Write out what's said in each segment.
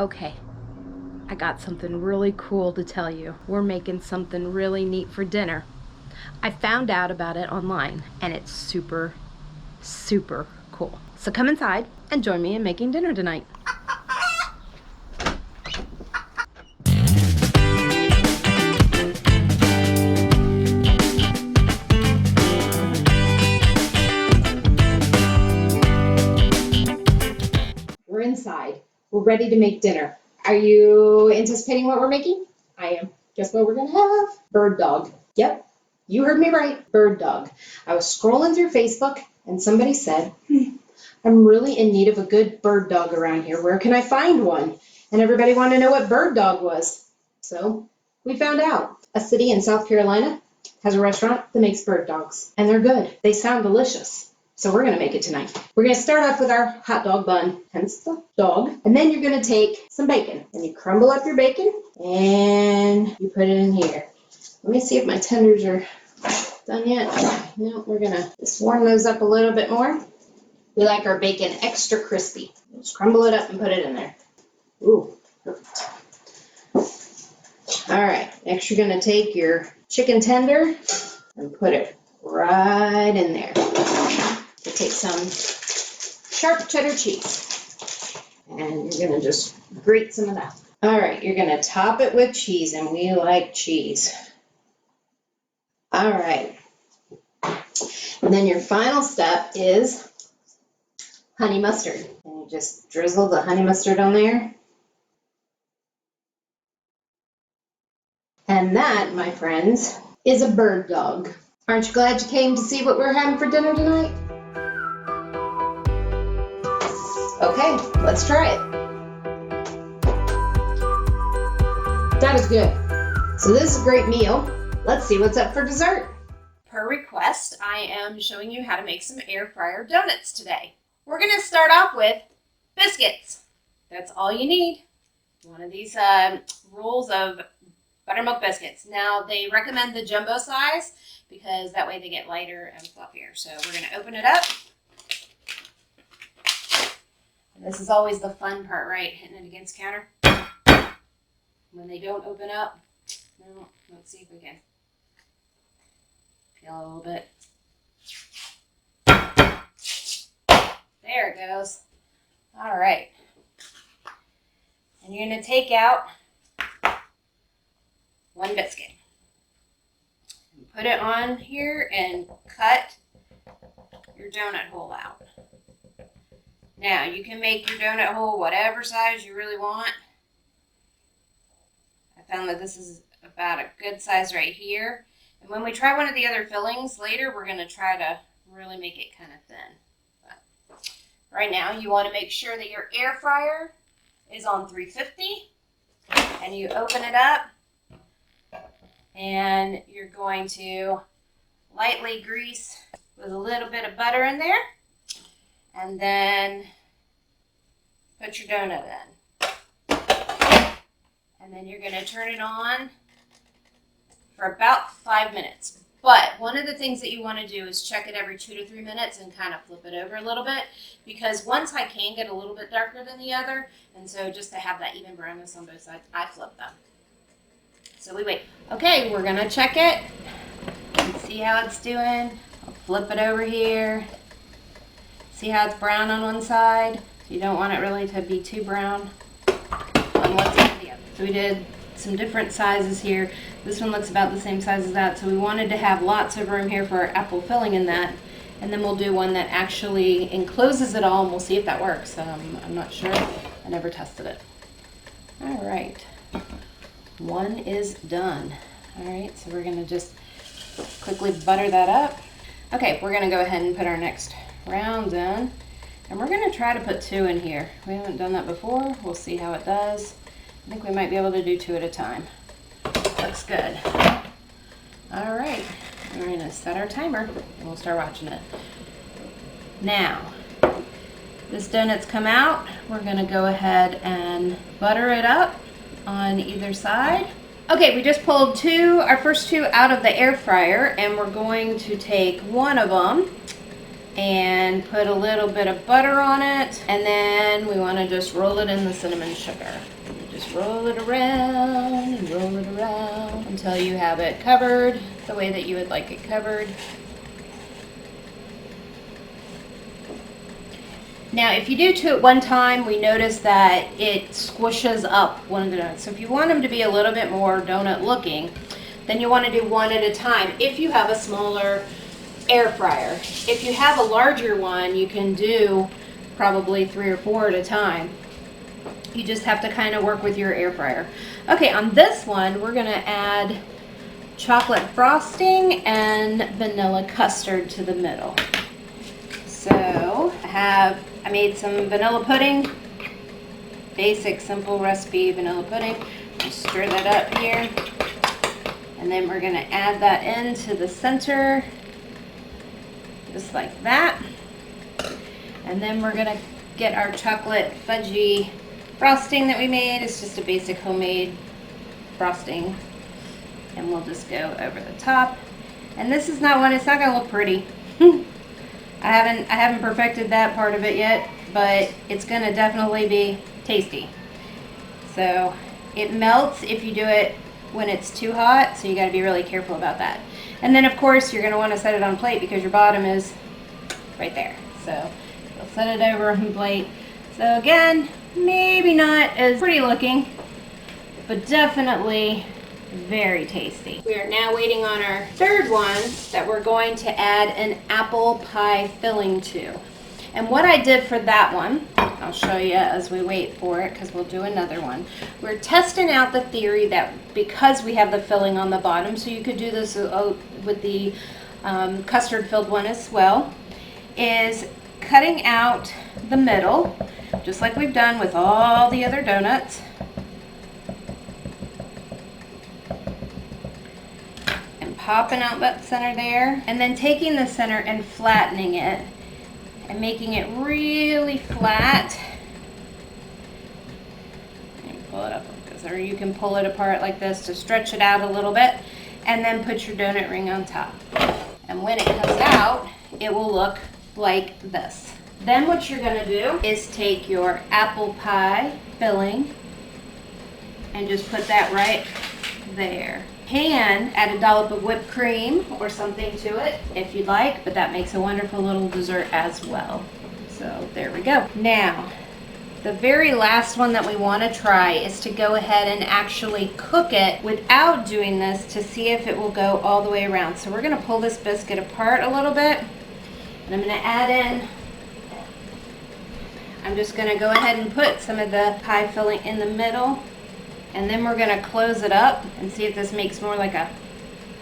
Okay, I got something really cool to tell you. We're making something really neat for dinner. I found out about it online and it's super, super cool. So come inside and join me in making dinner tonight. We're inside. We're ready to make dinner. Are you anticipating what we're making? I am. Guess what we're gonna have? Bird dog. Yep, you heard me right. Bird dog. I was scrolling through Facebook and somebody said, I'm really in need of a good bird dog around here. Where can I find one? And everybody wanted to know what bird dog was. So we found out. A city in South Carolina has a restaurant that makes bird dogs. And they're good. They sound delicious. So we're going to make it tonight. We're going to start off with our hot dog bun, hence the dog. And then you're going to take some bacon. And you crumble up your bacon and you put it in here. Let me see if my tenders are done yet. No, we're going to just warm those up a little bit more. We like our bacon extra crispy. Just crumble it up and put it in there. Ooh, perfect. All right, next you're going to take your chicken tender and put it right in there. You take some sharp cheddar cheese and you're going to just grate some of that. All right, you're going to top it with cheese, and we like cheese. All right. And then your final step is honey mustard. And you just drizzle the honey mustard on there. And that, my friends, is a bird dog. Aren't you glad you came to see what we're having for dinner tonight? Okay, let's try it. That is good. So this is a great meal. Let's see what's up for dessert. Per request, I am showing you how to make some air fryer donuts today. We're going to start off with biscuits. That's all you need. One of these rolls of buttermilk biscuits. Now, they recommend the jumbo size because that way they get lighter and fluffier. So we're going to open it up. And this is always the fun part, right? Hitting it against the counter. When they don't open up. No, let's see if we can peel a little bit. There it goes. All right. And you're going to take out one biscuit. And put it on here and cut your donut hole out. Now, you can make your donut hole whatever size you really want. I found that this is about a good size right here. And when we try one of the other fillings later, we're going to try to really make it kind of thin. But right now, you want to make sure that your air fryer is on 350. And you open it up. And you're going to lightly grease with a little bit of butter in there. And then put your donut in. And then you're going to turn it on for about 5 minutes. But one of the things that you want to do is check it every 2 to 3 minutes and kind of flip it over a little bit, because one side can get a little bit darker than the other. And so just to have that even brownness on both sides, I flip them. So we wait. Okay, we're going to check it and see how it's doing. I'll flip it over here. See how it's brown on one side? You don't want it really to be too brown on one side or the other. So we did some different sizes here. This one looks about the same size as that. So we wanted to have lots of room here for our apple filling in that. And then we'll do one that actually encloses it all, and we'll see if that works. I'm not sure. I never tested it. All right. One is done. All right, so we're gonna just quickly butter that up. Okay, we're gonna go ahead and put our next round in. And we're gonna try to put 2 in here. We haven't done that before. We'll see how it does. I think we might be able to do 2 at a time. Looks good. All right, we're gonna set our timer and we'll start watching it. Now, this donut's come out. We're gonna go ahead and butter it up on either side. Okay, we just pulled our first 2 out of the air fryer, and we're going to take one of them and put a little bit of butter on it, and then we want to just roll it in the cinnamon sugar. Just roll it around and roll it around until you have it covered the way that you would like it covered. Now, if you do two at one time, we notice that it squishes up one of the donuts. So if you want them to be a little bit more donut looking, then you want to do one at a time if you have a smaller air fryer. If you have a larger one, you can do probably 3 or 4 at a time. You just have to kind of work with your air fryer. Okay, on this one, we're going to add chocolate frosting and vanilla custard to the middle. So I made some vanilla pudding, basic simple recipe vanilla pudding. Just stir that up here, and then we're going to add that into the center, just like that. And then we're going to get our chocolate fudgy frosting that we made. It's just a basic homemade frosting, and we'll just go over the top. And this is not one, it's not going to look pretty. I haven't perfected that part of it yet, but it's going to definitely be tasty. So it melts if you do it when it's too hot, so you got to be really careful about that. And then of course you're going to want to set it on a plate because your bottom is right there. So you'll set it over on the plate. So again, maybe not as pretty looking, but definitely very tasty. We are now waiting on our third one that we're going to add an apple pie filling to. And what I did for that one, I'll show you as we wait for it because we'll do another one. We're testing out the theory that because we have the filling on the bottom, so you could do this with the custard filled one as well, is cutting out the middle, just like we've done with all the other donuts. Popping out that center there, and then taking the center and flattening it and making it really flat. And pull it up like this, or you can pull it apart like this to stretch it out a little bit, and then put your donut ring on top. And when it comes out, it will look like this. Then what you're going to do is take your apple pie filling and just put that right there. Can add a dollop of whipped cream or something to it if you'd like, but that makes a wonderful little dessert as well. So there we go. Now, the very last one that we want to try is to go ahead and actually cook it without doing this to see if it will go all the way around. So we're going to pull this biscuit apart a little bit, and I'm going to add in, I'm just going to go ahead and put some of the pie filling in the middle. And then we're going to close it up and see if this makes more like a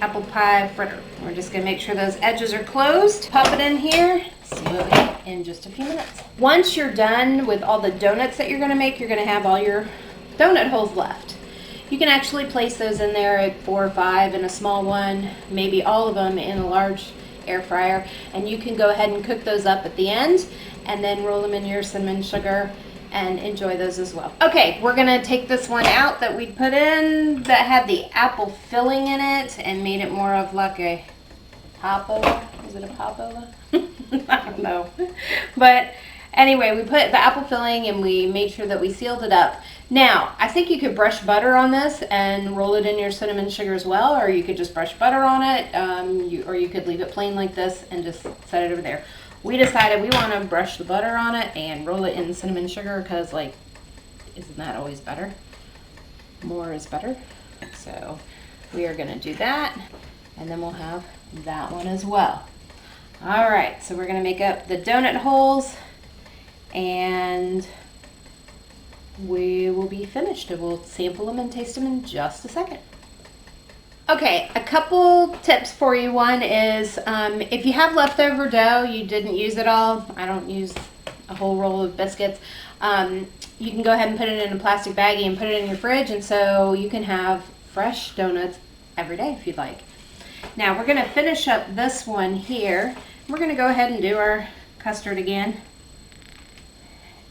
apple pie fritter. We're just going to make sure those edges are closed. Pop it in here. See what we get in just a few minutes. Once you're done with all the donuts that you're going to make, you're going to have all your donut holes left. You can actually place those in there at 4 or 5 in a small one, maybe all of them in a large air fryer. And you can go ahead and cook those up at the end and then roll them in your cinnamon sugar and enjoy those as well. Okay, we're gonna take this one out that we put in that had the apple filling in it and made it more of like a popover. Is it a popover? I don't know. But anyway, we put the apple filling and we made sure that we sealed it up. Now, I think you could brush butter on this and roll it in your cinnamon sugar as well, or you could just brush butter on it, or you could leave it plain like this and just set it over there. We decided we want to brush the butter on it and roll it in cinnamon sugar because, like, isn't that always better? More is better. So we are going to do that, and then we'll have that one as well. All right, so we're going to make up the donut holes, and we will be finished. We'll sample them and taste them in just a second. Okay, a couple tips for you. One is if you have leftover dough, you didn't use it all. I don't use a whole roll of biscuits. You can go ahead and put it in a plastic baggie and put it in your fridge, and so you can have fresh donuts every day if you'd like. Now we're going to finish up this one here. We're going to go ahead and do our custard again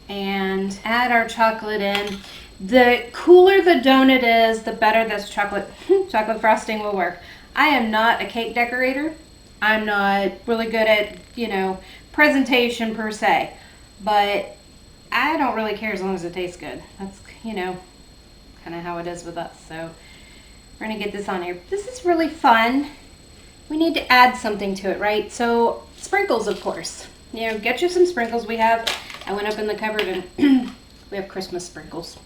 and add our chocolate in. The cooler the donut is, the better this chocolate frosting will work. I am not a cake decorator. I'm not really good at, presentation per se, but I don't really care as long as it tastes good. That's, you know, kind of how it is with us. So we're gonna get this on here. This is really fun. We need to add something to it, right? So sprinkles, of course. You know, get you some sprinkles. I went up in the cupboard and we have Christmas sprinkles.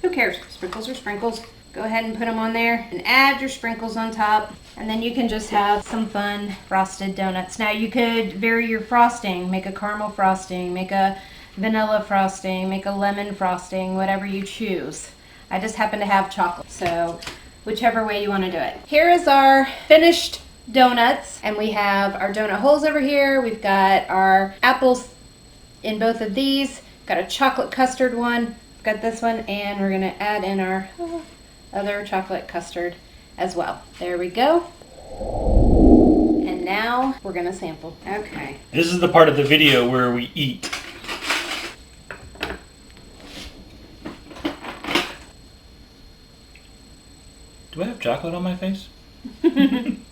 Who cares? Sprinkles are sprinkles. Go ahead and put them on there and add your sprinkles on top. And then you can just have some fun frosted donuts. Now you could vary your frosting, make a caramel frosting, make a vanilla frosting, make a lemon frosting, whatever you choose. I just happen to have chocolate, so whichever way you want to do it. Here is our finished donuts, and we have our donut holes over here. We've got our apples in both of these. Got a chocolate custard one, got this one, and we're gonna add in our other chocolate custard as well. There we go. And now we're gonna sample. Okay. This is the part of the video where we eat. Do I have chocolate on my face? And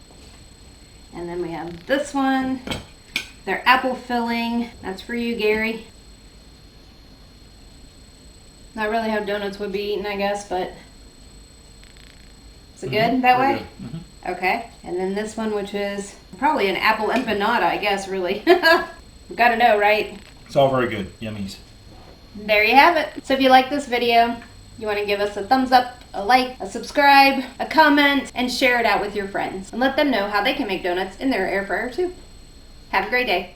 then we have this one. They're apple filling. That's for you, Gary. Not really how donuts would be eaten, I guess, but is it good that way? Good. Mm-hmm. Okay. And then this one, which is probably an apple empanada, I guess, really. We've got to know, right? It's all very good. Yummies. There you have it. So if you like this video, you want to give us a thumbs up, a like, a subscribe, a comment, and share it out with your friends. And let them know how they can make donuts in their air fryer too. Have a great day.